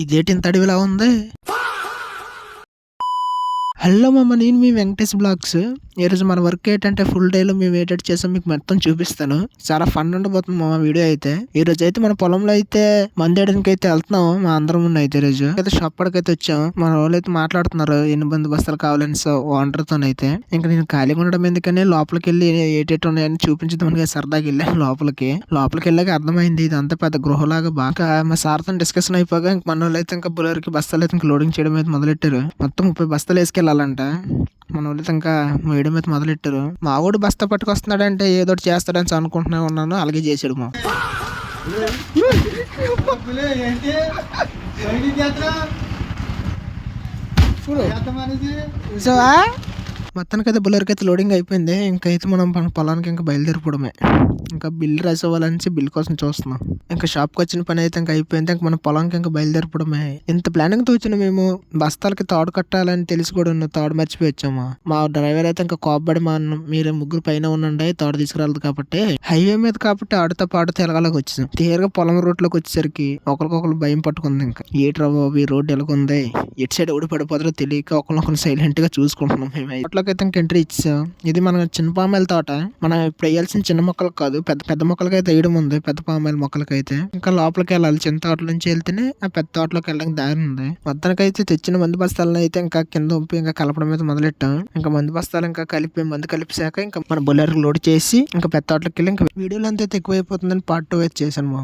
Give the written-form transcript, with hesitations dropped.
ఇదేంటి ఇంత అడవిలా ఉంది? హలో మామ, నేను మీ వెంకటేష్ బ్లాగ్స్. ఈరోజు మన వర్క్ ఏంటంటే ఫుల్ డేలో మేము ఏటెట్ చేసాం మీకు మొత్తం చూపిస్తాను. చాలా ఫన్ ఉండబోతుంది మామ వీడియో అయితే. ఈ రోజు అయితే మన పొలంలో అయితే మందేయడానికి అయితే వెళ్తున్నాం మా అందరం అయితే. ఈ రోజు అయితే షాప్ కాడికైతే వచ్చాం. మన వాళ్ళు అయితే మాట్లాడుతున్నారు ఎన్ని బంది బస్తాలు కావాలని. సో ఓనర్ తోనైతే ఇంకా నేను ఖాళీగా ఉండడం ఎందుకని లోపలికి వెళ్ళి ఏటేటి ఉన్నాయని చూపించడానికి సరదాగా వెళ్ళాను లోపలికి వెళ్ళాక అర్థమైంది ఇదంతా పెద్ద గృహలాగా. బాగా మా సార్ తో డిస్కషన్ అయిపోగా ఇంక మన వాళ్ళు అయితే ఇంకా బులర్కి బస్తాలు అయితే ఇంకా లోడింగ్ చేయడం అయితే మొదలెట్టారు. మొత్తం 30 బస్తాలు వేసుకెళ్ళాలంట. మన వాళ్ళు ఇంకా వేయడం అయితే మొదలెట్టారు. మా వాడు బస్తా పట్టుకొస్తున్నాడంటే ఏదో ఒకటి చేస్తాడని అనుకుంటున్నా ఉన్నాను. అలాగే చేసాడు మా మొత్తానికి అయితే బుల్లర్కి అయితే లోడింగ్ అయిపోయింది. ఇంకైతే మనం మన పొలానికి ఇంకా బయలుదేరిపోవడమే. ఇంకా బిల్లు రాసేవాళ్ళని బిల్ కోసం చూస్తున్నాం. ఇంకా షాప్కి వచ్చిన పని అయితే ఇంకా అయిపోయింది. ఇంకా మన పొలానికి ఇంకా బయలుదేరిపోవడమే. ఇంత ప్లానింగ్ తో వచ్చిన మేము బస్తాలకి తాడు కట్టాలని తెలిసి కూడా తాడు మర్చిపోయి వచ్చాము. మా డ్రైవర్ అయితే ఇంకా కోపబడి మా మీరు ముగ్గురు పైన ఉండండి తాడు తీసుకురాలేదు కాబట్టి హైవే మీద కాబట్టి ఆడుతా పాడుతూ ఎలగాలకు వచ్చాం. తీరుగా పొలం రోడ్ లోకి వచ్చేసరికి ఒకరికొకరు భయం పట్టుకుంది. ఇంకా ఏట్రా బాబు ఈ రోడ్డు ఎలాగుంది, ఎటు సైడ్ ఊడి పడిపోతారో తెలియక ఒకరినొకరు సైలెంట్ గా చూసుకుంటున్నాం. మేము అయితే ఇంకా ఎంట్రీ ఇచ్చాం. ఇది మన చిన్న పామాయిల తోట. మనం ఇప్పుడు వేయాల్సిన చిన్న మొక్కలకు కాదు పెద్ద పెద్ద మొక్కలకి అయితే వేయడం ఉంది. పెద్ద పామాయిల మొక్కలకైతే ఇంకా లోపలికి వెళ్ళాలి. చిన్న తోటల నుంచి వెళ్తేనే ఆ పెద్ద తోటలోకి వెళ్ళడానికి దారి ఉంది. మొత్తానికి అయితే తెచ్చిన మందు బస్తాలను అయితే ఇంకా కింద ఉంపి ఇంకా కలపడం అయితే మొదలెట్టాం. ఇంకా మందు బస్తాలు ఇంకా మందు కలిపిసాక ఇంకా మన బొలెర్ లోడ్ చేసి ఇంకా పెద్ద తోటలోకి వెళ్ళి ఇంకా వీడియోలు అంతా ఎక్కువైపోతుందని పార్ట్ 2 అయితే చేశాను.